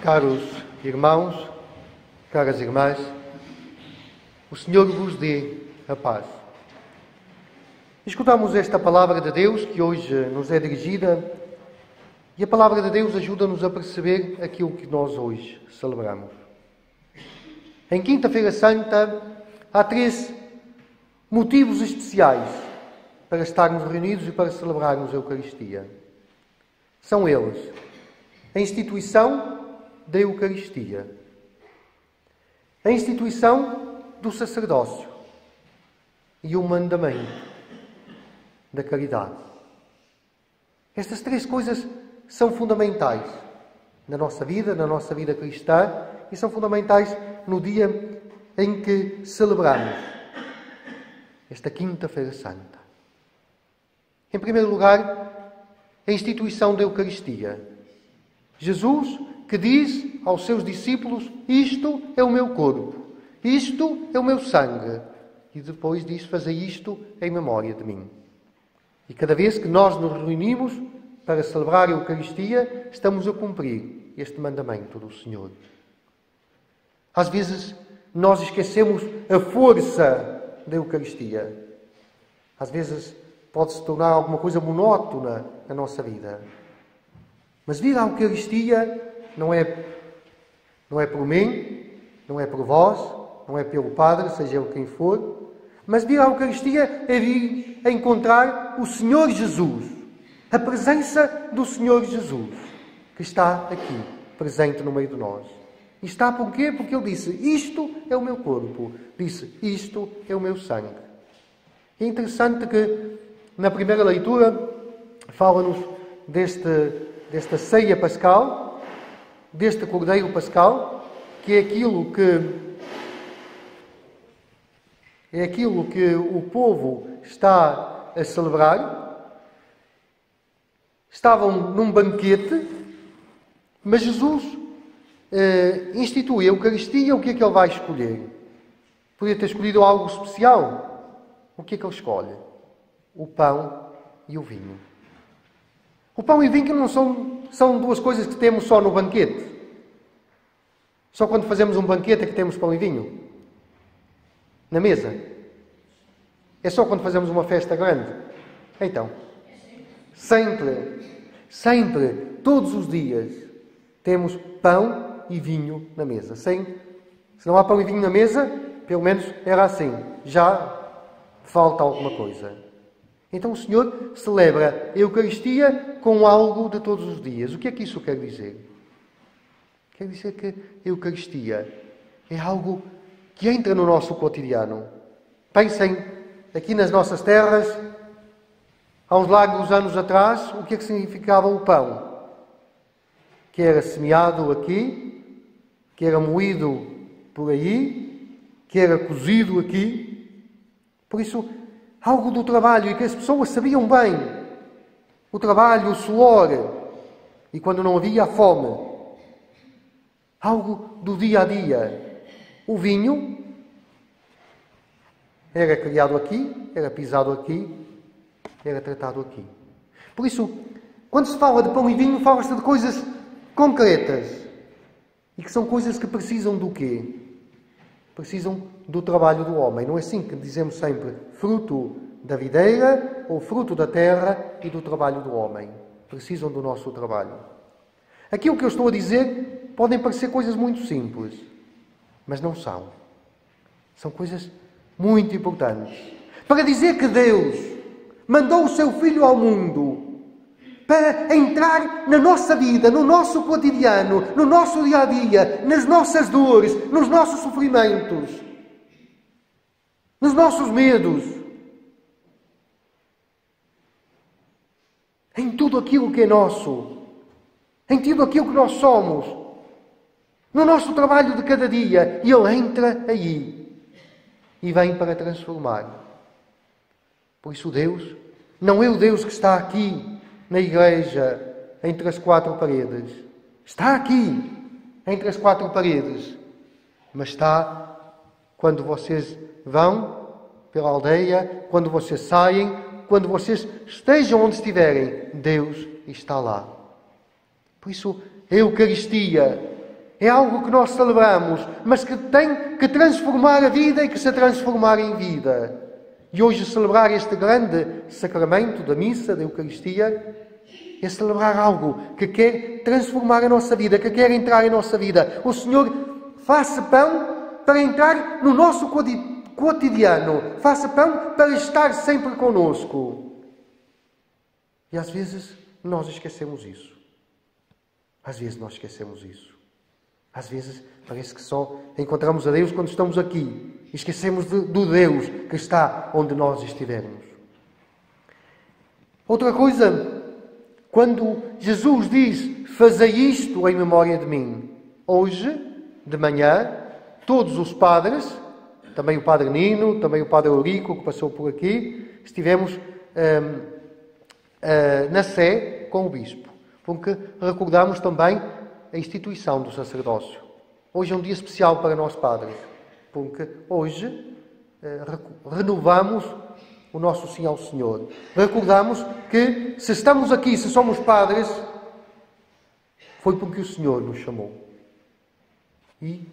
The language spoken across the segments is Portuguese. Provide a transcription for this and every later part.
Caros irmãos, caras irmãs, o Senhor vos dê a paz. Escutamos esta palavra de Deus que hoje nos é dirigida e a palavra de Deus ajuda-nos a perceber aquilo que nós hoje celebramos. Em Quinta-feira Santa há 3 motivos especiais para estarmos reunidos e para celebrarmos a Eucaristia. São eles: a instituição da Eucaristia, a instituição do sacerdócio e o mandamento da caridade. Estas 3 coisas são fundamentais na nossa vida cristã, e são fundamentais no dia em que celebramos esta Quinta-feira Santa. Em primeiro lugar, a instituição da Eucaristia. Jesus que diz aos seus discípulos: isto é o meu corpo, isto é o meu sangue. E depois diz: fazei isto em memória de mim. E cada vez que nós nos reunimos para celebrar a Eucaristia, estamos a cumprir este mandamento do Senhor. Às vezes, nós esquecemos a força da Eucaristia. Às vezes, pode-se tornar alguma coisa monótona na nossa vida. Mas vir à Eucaristia não é por mim, não é por vós, não é pelo Padre, seja ele quem for, mas vir à Eucaristia é vir a encontrar o Senhor Jesus, a presença do Senhor Jesus, que está aqui, presente no meio de nós. E está por quê? Porque ele disse: isto é o meu corpo, disse: isto é o meu sangue. É interessante que na primeira leitura fala-nos desta ceia pascal, deste Cordeiro Pascal, que é aquilo que o povo está a celebrar. Estavam num banquete, mas Jesus institui a Eucaristia. O que é que ele vai escolher? Podia ter escolhido algo especial. O que é que ele escolhe? O pão e o vinho. O pão e o vinho não são 2 coisas que temos só no banquete. Só quando fazemos um banquete é que temos pão e vinho. Na mesa. É só quando fazemos uma festa grande. Então, sempre, todos os dias, temos pão e vinho na mesa. Se não há pão e vinho na mesa, pelo menos era assim. Já falta alguma coisa. Então o Senhor celebra a Eucaristia com algo de todos os dias. O que é que isso quer dizer? Quer dizer que a Eucaristia é algo que entra no nosso cotidiano. Pensem aqui nas nossas terras, há uns largos anos atrás, o que é que significava o pão? Que era semeado aqui, que era moído por aí, que era cozido aqui. Por isso, algo do trabalho, e que as pessoas sabiam bem. O trabalho, o suor, e quando não havia a fome. Algo do dia a dia. O vinho era criado aqui, era pisado aqui, era tratado aqui. Por isso, quando se fala de pão e vinho, fala-se de coisas concretas. E que são coisas que precisam do quê? Precisam do trabalho do homem. Não é assim que dizemos sempre: fruto da videira ou fruto da terra e do trabalho do homem. Precisam do nosso trabalho. Aquilo que eu estou a dizer podem parecer coisas muito simples, mas não são. São coisas muito importantes. Para dizer que Deus mandou o seu Filho ao mundo para entrar na nossa vida, no nosso cotidiano, no nosso dia-a-dia, nas nossas dores, nos nossos sofrimentos, nos nossos medos, em tudo aquilo que é nosso, em tudo aquilo que nós somos, no nosso trabalho de cada dia. E Ele entra aí e vem para transformar. Por isso Deus não é o Deus que está aqui na igreja, entre as 4 paredes. Está aqui, entre as 4 paredes. Mas está quando vocês vão pela aldeia, quando vocês saem, quando vocês estejam onde estiverem. Deus está lá. Por isso, a Eucaristia É algo que nós celebramos, mas que tem que transformar a vida e que se transformar em vida. E hoje celebrar este grande sacramento da missa, da Eucaristia, é celebrar algo que quer transformar a nossa vida, que quer entrar em nossa vida. O Senhor faça pão para entrar no nosso cotidiano. Faça pão para estar sempre conosco. E às vezes nós esquecemos isso. Às vezes nós esquecemos isso. Às vezes parece que só encontramos a Deus quando estamos aqui. E esquecemos do Deus que está onde nós estivermos. Outra coisa, quando Jesus diz, fazei isto em memória de mim. Hoje, de manhã, todos os padres, também o Padre Nino, também o Padre Eurico, que passou por aqui, estivemos na Sé com o Bispo, porque recordamos também a instituição do sacerdócio. Hoje é um dia especial para nós padres, porque hoje renovamos o nosso sim ao Senhor. Recordamos que se estamos aqui, se somos padres, foi porque o Senhor nos chamou. E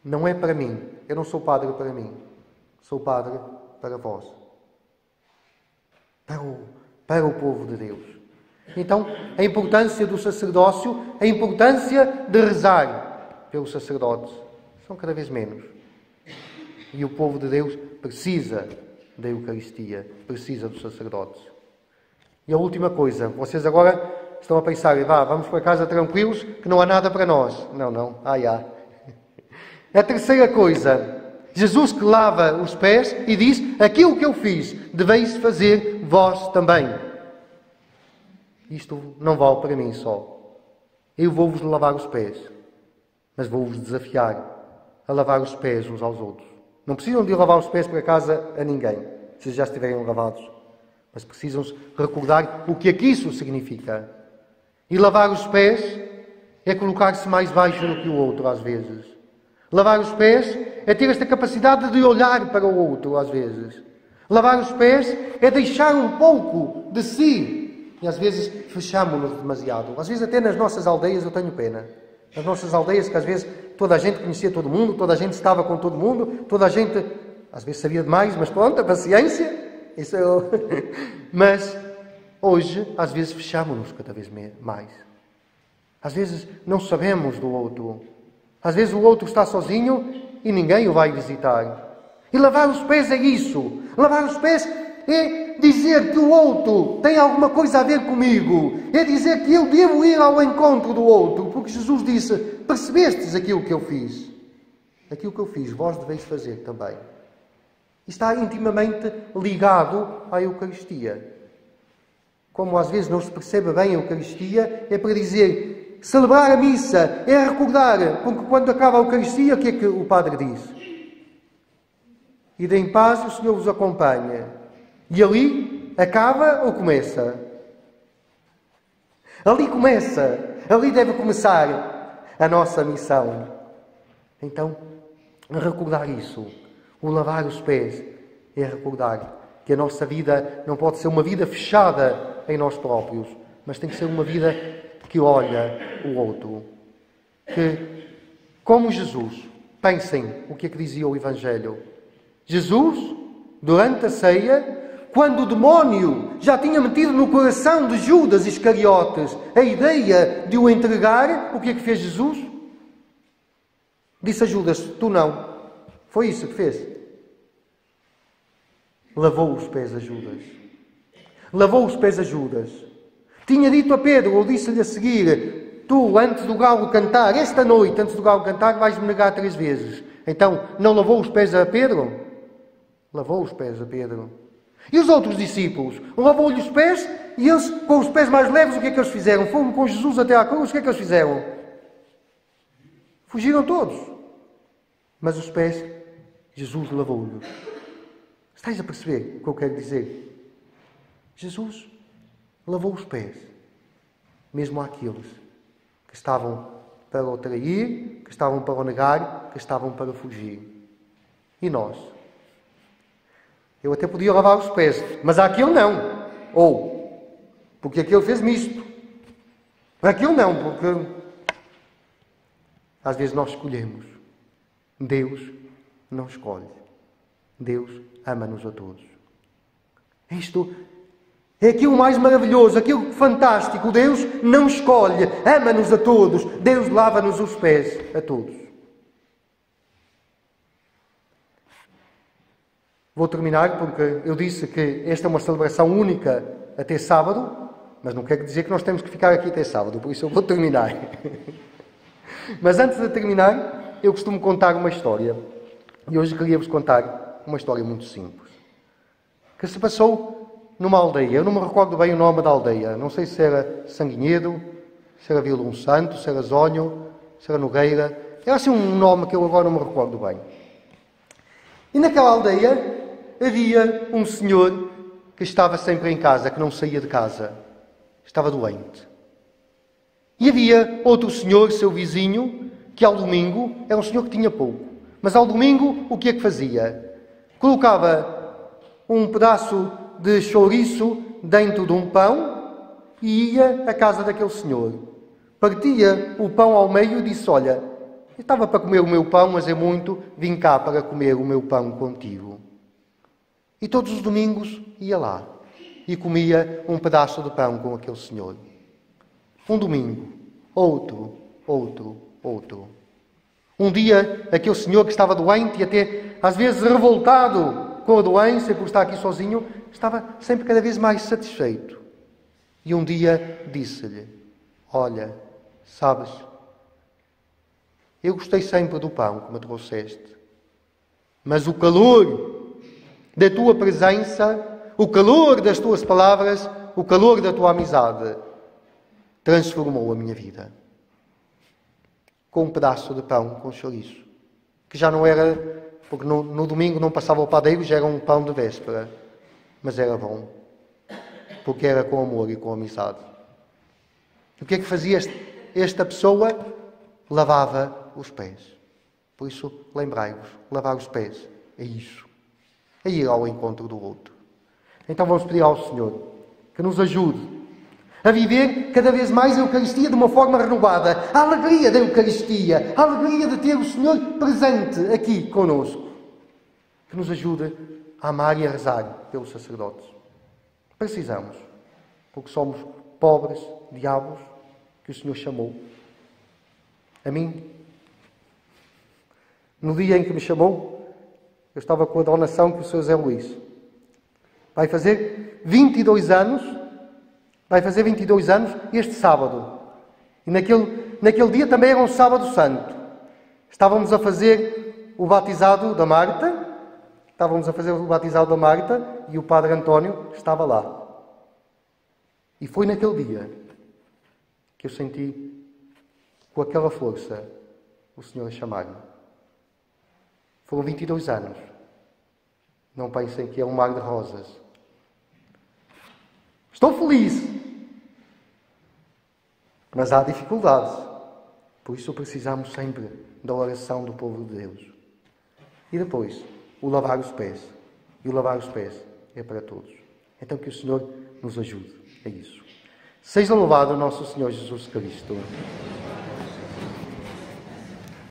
não é para mim. Eu não sou padre para mim. Sou padre para vós. Para o povo de Deus. Então, a importância do sacerdócio, a importância de rezar pelos sacerdotes, são cada vez menos. E o povo de Deus precisa da Eucaristia, precisa dos sacerdotes. E a última coisa, vocês agora estão a pensar, vamos para casa tranquilos, que não há nada para nós. Não, há. A terceira coisa, Jesus que lava os pés e diz, aquilo que eu fiz, deveis fazer vós também. Isto não vale para mim só. Eu vou-vos lavar os pés, mas vou-vos desafiar a lavar os pés uns aos outros. Não precisam de lavar os pés para casa a ninguém, se já estiverem lavados. Mas precisam recordar o que é que isso significa. E lavar os pés é colocar-se mais baixo do que o outro, às vezes. Lavar os pés é ter esta capacidade de olhar para o outro, às vezes. Lavar os pés é deixar um pouco de si. E às vezes fechamos-nos demasiado. Às vezes até nas nossas aldeias eu tenho pena. Nas nossas aldeias que às vezes toda a gente conhecia todo mundo, toda a gente estava com todo mundo, toda a gente às vezes sabia demais, mas pronto, a paciência. Isso é... Mas hoje às vezes fechamos-nos cada vez mais. Às vezes não sabemos do outro. Às vezes o outro está sozinho e ninguém o vai visitar. E lavar os pés é isso. Lavar os pés é dizer que o outro tem alguma coisa a ver comigo. É dizer que eu devo ir ao encontro do outro. Porque Jesus disse, percebestes aquilo que eu fiz? Aquilo que eu fiz, vós deveis fazer também. E está intimamente ligado à Eucaristia. Como às vezes não se percebe bem a Eucaristia, é para dizer, celebrar a missa, é recordar. Porque quando acaba a Eucaristia, o que é que o Padre diz? Ide em paz e o Senhor vos acompanha. E ali acaba ou começa? Ali começa. Ali deve começar a nossa missão. Então, recordar isso. O lavar os pés é recordar que a nossa vida não pode ser uma vida fechada em nós próprios, mas tem que ser uma vida que olha o outro. Que, como Jesus, pensem o que é que dizia o Evangelho. Jesus, durante a ceia, quando o demónio já tinha metido no coração de Judas Iscariotes a ideia de o entregar, o que é que fez Jesus? Disse a Judas, tu não. Foi isso que fez. Lavou os pés a Judas. Lavou os pés a Judas. Tinha dito a Pedro, ou disse-lhe a seguir, tu, antes do galo cantar, esta noite, antes do galo cantar, vais-me negar 3 vezes. Então, não lavou os pés a Pedro? Lavou os pés a Pedro. E os outros discípulos? Lavou-lhe os pés e eles, com os pés mais leves, o que é que eles fizeram? Foram com Jesus até à cruz, o que é que eles fizeram? Fugiram todos. Mas os pés, Jesus lavou-lhes. Estás a perceber o que eu quero dizer? Jesus lavou os pés, mesmo àqueles que estavam para o trair, que estavam para o negar, que estavam para fugir. E nós? Eu até podia lavar os pés, mas àquele não. Ou, porque aquele fez-me isto. Àquele não, porque às vezes nós escolhemos. Deus não escolhe. Deus ama-nos a todos. Isto é aquilo mais maravilhoso, aquilo fantástico. Deus não escolhe, ama-nos a todos. Deus lava-nos os pés a todos. Vou terminar porque eu disse que esta é uma celebração única até sábado, mas não quer dizer que nós temos que ficar aqui até sábado, por isso eu vou terminar. Mas antes de terminar, eu costumo contar uma história. E hoje queria-vos contar uma história muito simples. Que se passou numa aldeia. Eu não me recordo bem o nome da aldeia. Não sei se era Sanguinhedo, se era Vila de um Santo, se era Zonho, se era Nogueira. Era assim um nome que eu agora não me recordo bem. E naquela aldeia havia um senhor que estava sempre em casa, que não saía de casa. Estava doente. E havia outro senhor, seu vizinho, que ao domingo, era um senhor que tinha pouco, mas ao domingo o que é que fazia? Colocava um pedaço de chouriço dentro de um pão e ia à casa daquele senhor. Partia o pão ao meio e disse, olha, eu estava para comer o meu pão, mas é muito, vim cá para comer o meu pão contigo. E todos os domingos ia lá e comia um pedaço de pão com aquele senhor. Um domingo, outro. Um dia, aquele senhor que estava doente e até às vezes revoltado com a doença por estar aqui sozinho, estava sempre cada vez mais satisfeito. E um dia disse-lhe, olha, sabes, eu gostei sempre do pão que me trouxeste, mas o calor da tua presença, o calor das tuas palavras, o calor da tua amizade, transformou a minha vida. Com um pedaço de pão com chouriço, que já não era, porque no domingo não passava o padeiro, já era um pão de véspera, mas era bom, porque era com amor e com amizade. O que é que fazia esta pessoa? Lavava os pés. Por isso, lembrai-vos, lavar os pés é isso, é ir ao encontro do outro. Então vamos pedir ao Senhor que nos ajude a viver cada vez mais a Eucaristia de uma forma renovada. A alegria da Eucaristia, a alegria de ter o Senhor presente aqui conosco. Que nos ajude a amar e a rezar pelos sacerdotes. Precisamos, porque somos pobres diabos que o Senhor chamou. A mim, no dia em que me chamou, eu estava com a donação que o Sr. Zé Luís vai fazer 22 anos. Vai fazer 22 anos este sábado. E naquele dia também era um sábado santo. Estávamos a fazer o batizado da Marta. E o Padre António estava lá. E foi naquele dia que eu senti, com aquela força, o Senhor a chamar-me. Foram 22 anos. Não pensem que é um mar de rosas. Estou feliz. Mas há dificuldades. Por isso precisamos sempre da oração do povo de Deus. E depois, o lavar os pés. E o lavar os pés é para todos. Então que o Senhor nos ajude a isso. Seja louvado o nosso Senhor Jesus Cristo.